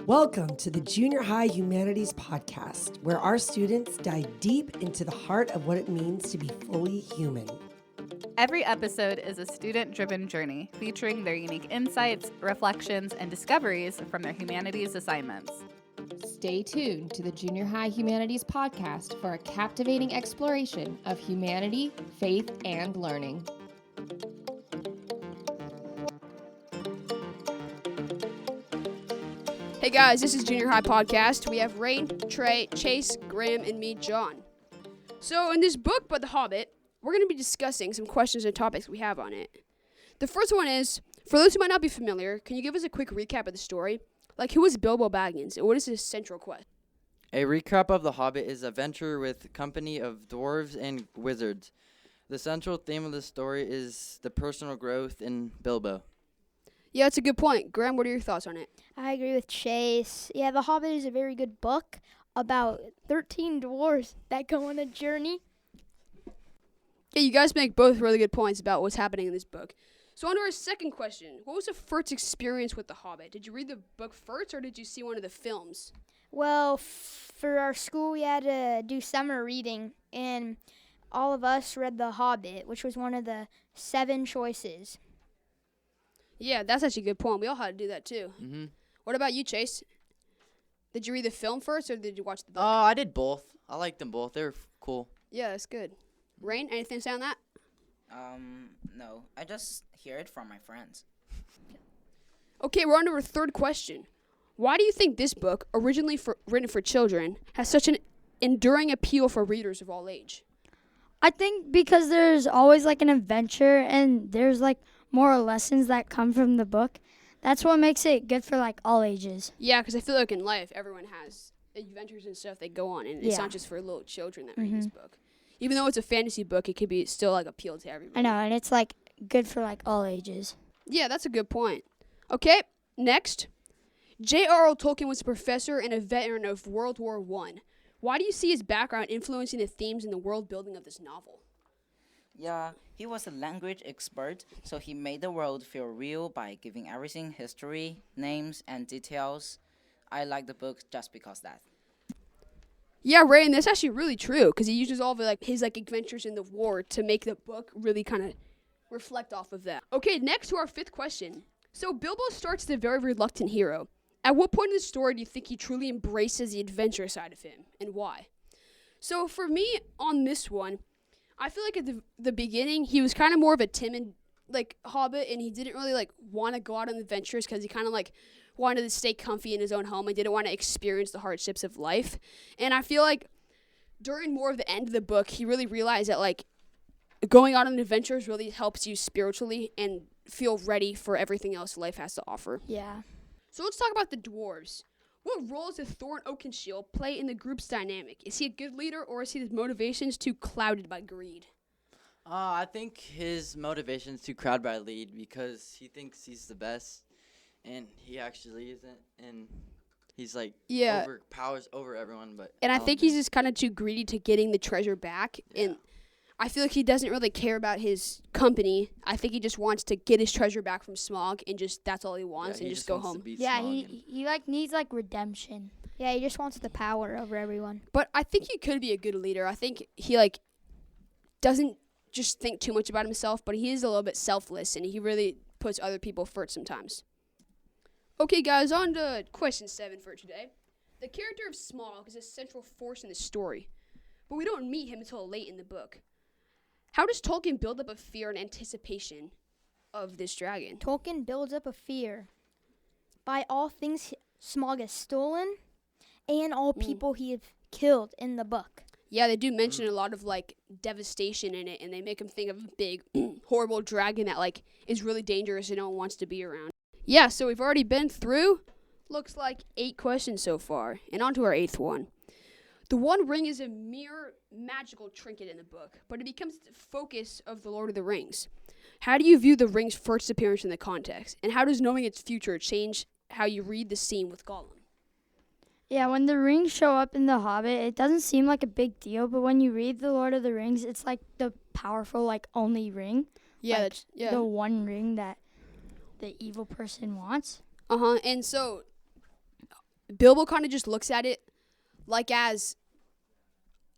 Welcome to the Junior High Humanities Podcast, where our students dive deep into the heart of what it means to be fully human. Every episode is a student-driven journey featuring their unique insights, reflections, and discoveries from their humanities assignments. Stay tuned to the Junior High Humanities Podcast for a captivating exploration of humanity, faith, and learning. Hey guys, this is Junior High Podcast. We have Rain, Trey, Chase, Graham, and me, John. So in this book by The Hobbit, we're going to be discussing some questions and topics we have on it. The first one is, for those who might not be familiar, can you give us a quick recap of the story? Like, who is Bilbo Baggins, and what is his central quest? A recap of The Hobbit is a venture with a company of dwarves and wizards. The central theme of the story is the personal growth in Bilbo. Yeah, that's a good point. Graham, what are your thoughts on it? I agree with Chase. Yeah, The Hobbit is a very good book about 13 dwarves that go on a journey. Yeah, you guys make both really good points about what's happening in this book. So on to our second question. What was the first experience with The Hobbit? Did you read the book first, or did you see one of the films? Well, for our school, we had to do summer reading, and all of us read The Hobbit, which was one of the 7 choices. Yeah, that's actually a good point. We all had to do that too. Mm-hmm. What about you, Chase? Did you read the film first, or did you watch the book? I did both. I liked them both. They were cool. Yeah, that's good. Rain, anything to say on that? No. I just hear it from my friends. Okay, we're on to our third question. Why do you think this book, originally written for children, has such an enduring appeal for readers of all age? I think because there's always like an adventure and there's like moral lessons that come from the book. That's what makes it good for like all ages. Yeah, because I feel like in life, everyone has adventures and stuff they go on, and it's not just for little children that read this book. Even though it's a fantasy book, it could be still like appeal to everybody. I know, and it's like good for like all ages. Yeah, that's a good point. Okay, next. J.R.R. Tolkien was a professor and a veteran of World War I. Why do you see his background influencing the themes in the world building of this novel? Yeah, he was a language expert, so he made the world feel real by giving everything history, names, and details. I like the book just because that. Yeah, Ray, and that's actually really true, because he uses all of his adventures in the war to make the book really kind of reflect off of that. Okay, next to our fifth question. So Bilbo starts as a very reluctant hero. At what point in the story do you think he truly embraces the adventure side of him, and why? So for me, on this one, I feel like at the beginning, he was kind of more of a timid, hobbit, and he didn't really, want to go out on adventures because he kind of, wanted to stay comfy in his own home and didn't want to experience the hardships of life. And I feel like during more of the end of the book, he really realized that, going out on adventures really helps you spiritually and feel ready for everything else life has to offer. Yeah. So let's talk about the dwarves. What role does Thorin Oakenshield play in the group's dynamic? Is he a good leader, or is his motivations too clouded by greed? I think his motivation's too crowded by lead because he thinks he's the best, and he actually isn't, and he's overpowers over everyone. And I think he's just kind of too greedy to getting the treasure back, and I feel like he doesn't really care about his company. I think he just wants to get his treasure back from Smaug, and that's all he wants, and just go home. Yeah, he needs redemption. Yeah, he just wants the power over everyone. But I think he could be a good leader. I think he doesn't just think too much about himself, but he is a little bit selfless, and he really puts other people first sometimes. Okay, guys, on to question 7 for today. The character of Smaug is a central force in the story, but we don't meet him until late in the book. How does Tolkien build up a fear and anticipation of this dragon? Tolkien builds up a fear by all things Smaug has stolen and all people he has killed in the book. Yeah, they do mention a lot of devastation in it, and they make him think of a big, horrible dragon that is really dangerous and no one wants to be around. Yeah, so we've already been through, looks like 8 questions so far, and on to our 8th one. The One Ring is a mere magical trinket in the book, but it becomes the focus of The Lord of the Rings. How do you view the ring's first appearance in the context, and how does knowing its future change how you read the scene with Gollum? Yeah, when the rings show up in The Hobbit, it doesn't seem like a big deal, but when you read The Lord of the Rings, it's like the powerful, only ring. Yeah, the one ring that the evil person wants. And so Bilbo kind of just looks at it like as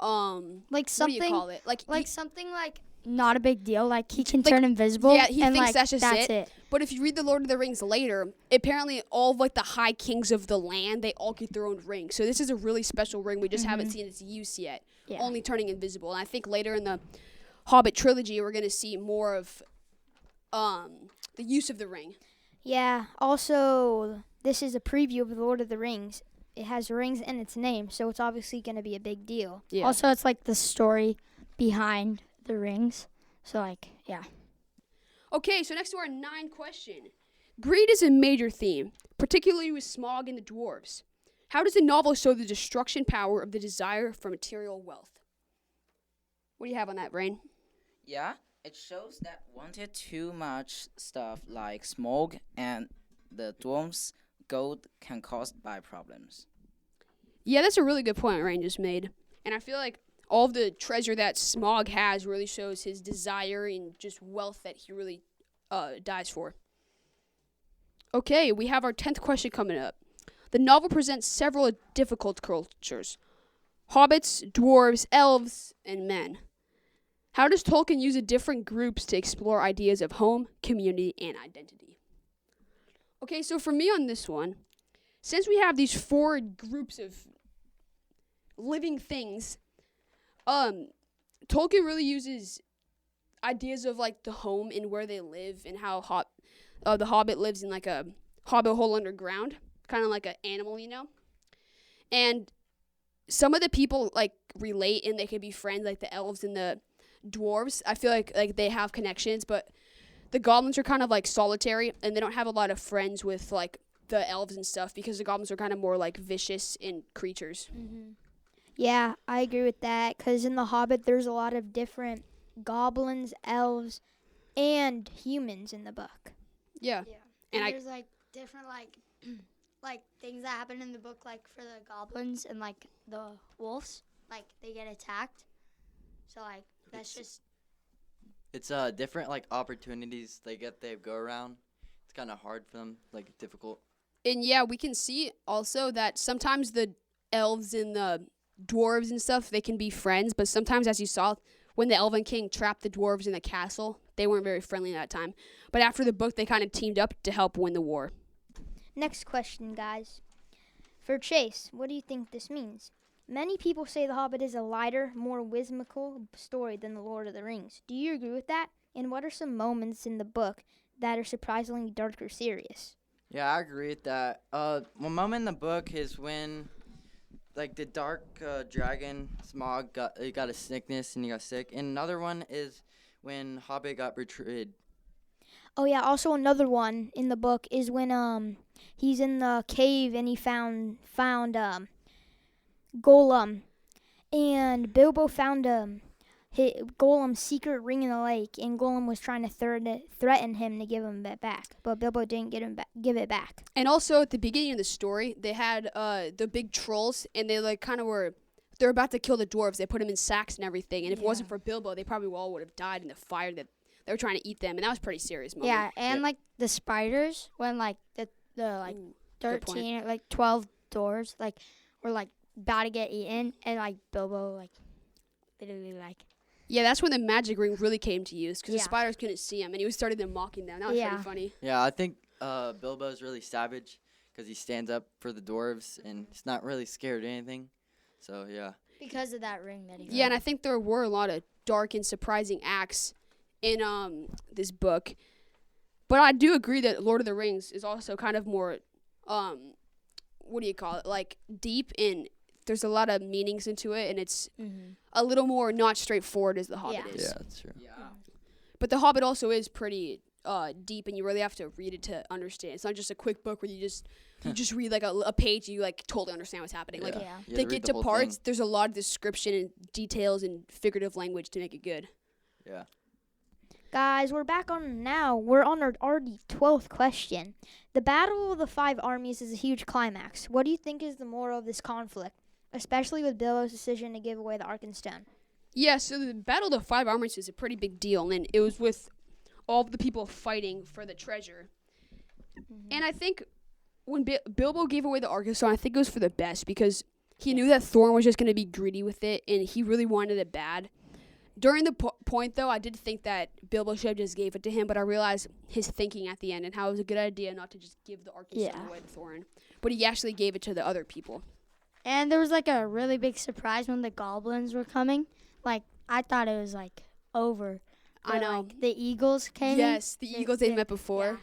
like what something do you call it? Like something like not a big deal. Like he can turn invisible. Yeah, he and thinks like, that's just that's it. But if you read the Lord of the Rings later, apparently all of like the high kings of the land, they all get their own ring. So this is a really special ring. We just haven't seen its use yet. Yeah. Only turning invisible. And I think later in the Hobbit trilogy, we're going to see more of the use of the ring. Yeah. Also, this is a preview of the Lord of the Rings. It has rings in its name, so it's obviously going to be a big deal. Yeah. Also, it's like the story behind the rings. So like, yeah. Okay, so next to our 9 question. Greed is a major theme, particularly with Smaug and the dwarves. How does the novel show the destruction power of the desire for material wealth? What do you have on that, Rain? Yeah, it shows that wanted too much stuff like Smaug and the dwarves' gold can cause bad problems. Yeah, that's a really good point Rain just made. And I feel like all of the treasure that Smaug has really shows his desire and just wealth that he really dies for. Okay, we have our 10th question coming up. The novel presents several difficult cultures. Hobbits, dwarves, elves, and men. How does Tolkien use the different groups to explore ideas of home, community, and identity? Okay, so for me on this one, since we have these 4 groups of living things, Tolkien really uses ideas of like the home and where they live and how the Hobbit lives in like a hobbit hole underground, kind of like an animal, you know. And some of the people like relate and they can be friends, like the elves and the dwarves. I feel like they have connections, but the goblins are kind of like solitary and they don't have a lot of friends with like the elves and stuff because the goblins are kind of more like vicious in creatures. Mm-hmm. Yeah, I agree with that, because in The Hobbit, there's a lot of different goblins, elves, and humans in the book. Yeah. And And there's like different like like things that happen in the book, like for the goblins and like the wolves, like they get attacked. So like that's just It's different like opportunities they go around. It's kind of hard for them, like difficult. And yeah, we can see also that sometimes the elves and the dwarves and stuff, they can be friends, but sometimes, as you saw, when the Elven King trapped the dwarves in the castle, they weren't very friendly that time. But after the book, they kind of teamed up to help win the war. Next question, guys. For Chase, what do you think this means? Many people say The Hobbit is a lighter, more whimsical story than The Lord of the Rings. Do you agree with that? And what are some moments in the book that are surprisingly dark or serious? Yeah, I agree with that. One moment in the book is when, like, the dark dragon Smaug got a sickness and he got sick. And another one is when Hobbit got betrayed. Oh yeah, also another one in the book is when he's in the cave and he found Golem, and Bilbo found Golem's secret ring in the lake, and Golem was trying to threaten him to give him it back, but Bilbo didn't give it back. And also, at the beginning of the story, they had the big trolls, and they like kind of they're about to kill the dwarves. They put them in sacks and everything, and if it wasn't for Bilbo, they probably all would have died in the fire that they were trying to eat them, and that was a pretty serious moment. yeah, and like the spiders when like the like 13 or like 12 doors like were like about to get eaten, and like Bilbo like literally like. Yeah, that's when the magic ring really came to use, because the Yeah. spiders couldn't see him, and he started them mocking them. That was pretty funny. Yeah, I think Bilbo's really savage because he stands up for the dwarves and he's not really scared of anything. So, yeah. Because of that ring that he got. Yeah, and I think there were a lot of dark and surprising acts in this book. But I do agree that Lord of the Rings is also kind of more, what do you call it, like deep, and there's a lot of meanings into it, and it's a little more not straightforward as The Hobbit is. Yeah, that's true. Yeah. But The Hobbit also is pretty deep, and you really have to read it to understand. It's not just a quick book where you just read like a page, and you like totally understand what's happening. Like You they have to read get the to whole parts, thing. there's a lot of description and details and figurative language to make it good. Yeah. Guys, we're back on now. We're on our already 12th question. The Battle of the Five Armies is a huge climax. What do you think is the moral of this conflict, especially with Bilbo's decision to give away the Arkenstone? Yeah, so the Battle of the Five Armies is a pretty big deal, and it was with all of the people fighting for the treasure. And I think when Bilbo gave away the Arcus Stone, I think it was for the best because he knew that Thorin was just going to be greedy with it, and he really wanted it bad. During the point, though, I did think that Bilbo should have just gave it to him, but I realized his thinking at the end and how it was a good idea not to just give the Arcus Stone away to Thorin. But he actually gave it to the other people. And there was like a really big surprise when the goblins were coming. Like, I thought it was like over. I know. Like, the eagles came. Yes, the eagles they met before.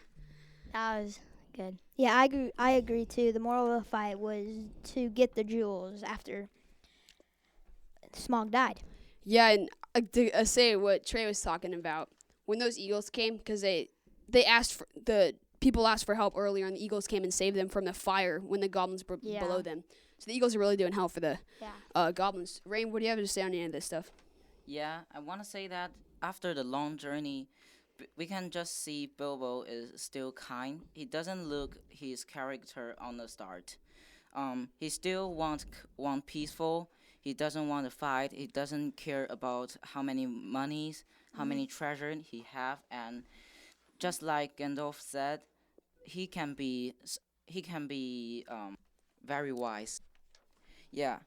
Yeah, that was good. Yeah, I agree too. The moral of the fight was to get the jewels after Smaug died. Yeah, and to say what Trey was talking about, when those eagles came, because they asked for the people asked for help earlier, and the eagles came and saved them from the fire when the goblins were below them. So the eagles are really doing help for the goblins. Rain, what do you have to say on any of this stuff? Yeah, I want to say that after the long journey, we can just see Bilbo is still kind. He doesn't look his character on the start. He still want peaceful. He doesn't want to fight. He doesn't care about how many monies, how many treasure he have, and just like Gandalf said, he can be very wise. Yeah.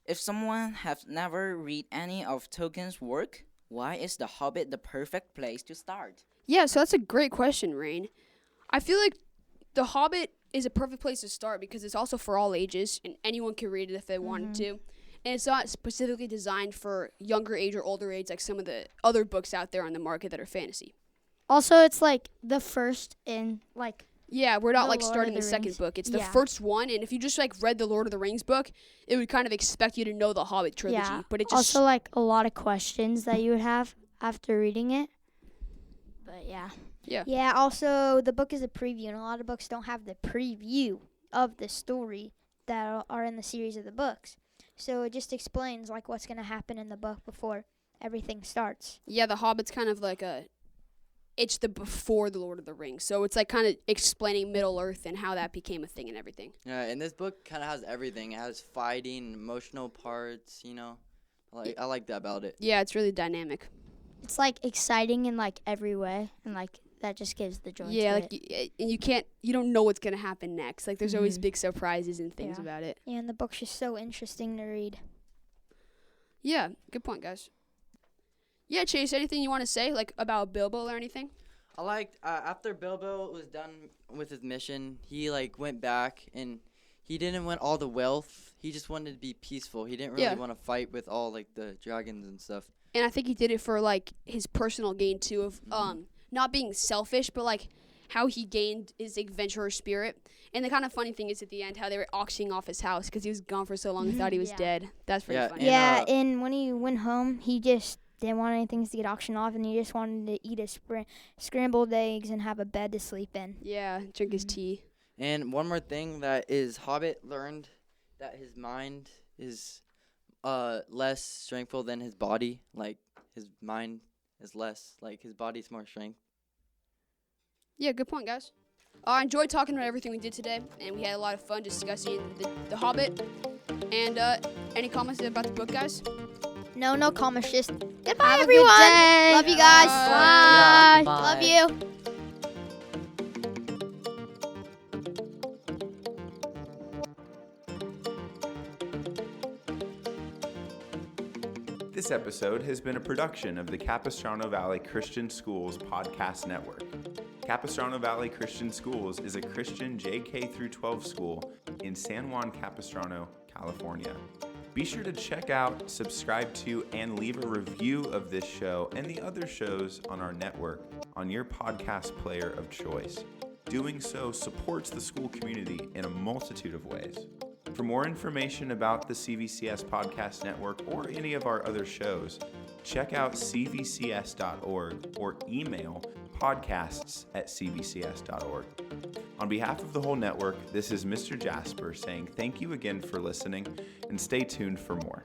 If someone have never read any of Tolkien's work, why is The Hobbit the perfect place to start? Yeah, so that's a great question, Rain. I feel like The Hobbit is a perfect place to start because it's also for all ages, and anyone can read it if they wanted to. And it's not specifically designed for younger age or older age like some of the other books out there on the market that are fantasy. Also, it's like the first in like. Yeah, we're not The like Lord starting of the the second Rings. book. It's the Yeah. first one, and if you just like read the Lord of the Rings book, it would kind of expect you to know the Hobbit trilogy. Yeah. But it just Also, like a lot of questions that you would have after reading it. But yeah. Yeah, also the book is a preview, and a lot of books don't have the preview of the story that are in the series of the books. So it just explains like what's going to happen in the book before everything starts. Yeah, the Hobbit's kind of like it's the before the Lord of the Rings. So it's like kind of explaining Middle Earth and how that became a thing and everything. Yeah, and this book kind of has everything. It has fighting, emotional parts, you know. I like that about it. Yeah, it's really dynamic. It's like exciting in like every way, and like that just gives the joy. Yeah, to like it. and you don't know what's gonna happen next. Like there's always Mhm. big surprises and things Yeah. about it. Yeah, and the book's just so interesting to read. Yeah, good point, guys. Yeah, Chase, anything you want to say like about Bilbo or anything? I liked after Bilbo was done with his mission, he like went back and he didn't want all the wealth. He just wanted to be peaceful. He didn't really want to fight with all like the dragons and stuff. And I think he did it for like his personal gain too of not being selfish, but like how he gained his adventurer spirit. And the kind of funny thing is at the end how they were auctioning off his house because he was gone for so long they thought he was Yeah. dead. That's pretty Yeah, funny. And, Yeah, and when he went home, he just didn't want anything to get auctioned off, and he just wanted to eat his scrambled eggs and have a bed to sleep in. Yeah, drink his tea. And one more thing that is Hobbit learned that his mind is less strengthful than his body. Like his mind is less, like his body's more strength. Yeah, good point, guys. I enjoyed talking about everything we did today, and we had a lot of fun discussing the Hobbit. And any comments about the book, guys? No comments, just goodbye, Have a good everyone. day. Love you guys. Yeah, bye. Love you. This episode has been a production of the Capistrano Valley Christian Schools Podcast Network. Capistrano Valley Christian Schools is a Christian JK through 12 school in San Juan Capistrano, California. Be sure to check out, subscribe to, and leave a review of this show and the other shows on our network on your podcast player of choice. Doing so supports the school community in a multitude of ways. For more information about the CVCS Podcast Network or any of our other shows, check out cvcs.org or email podcasts@cvcs.org. On behalf of the whole network, this is Mr. Jasper saying thank you again for listening and stay tuned for more.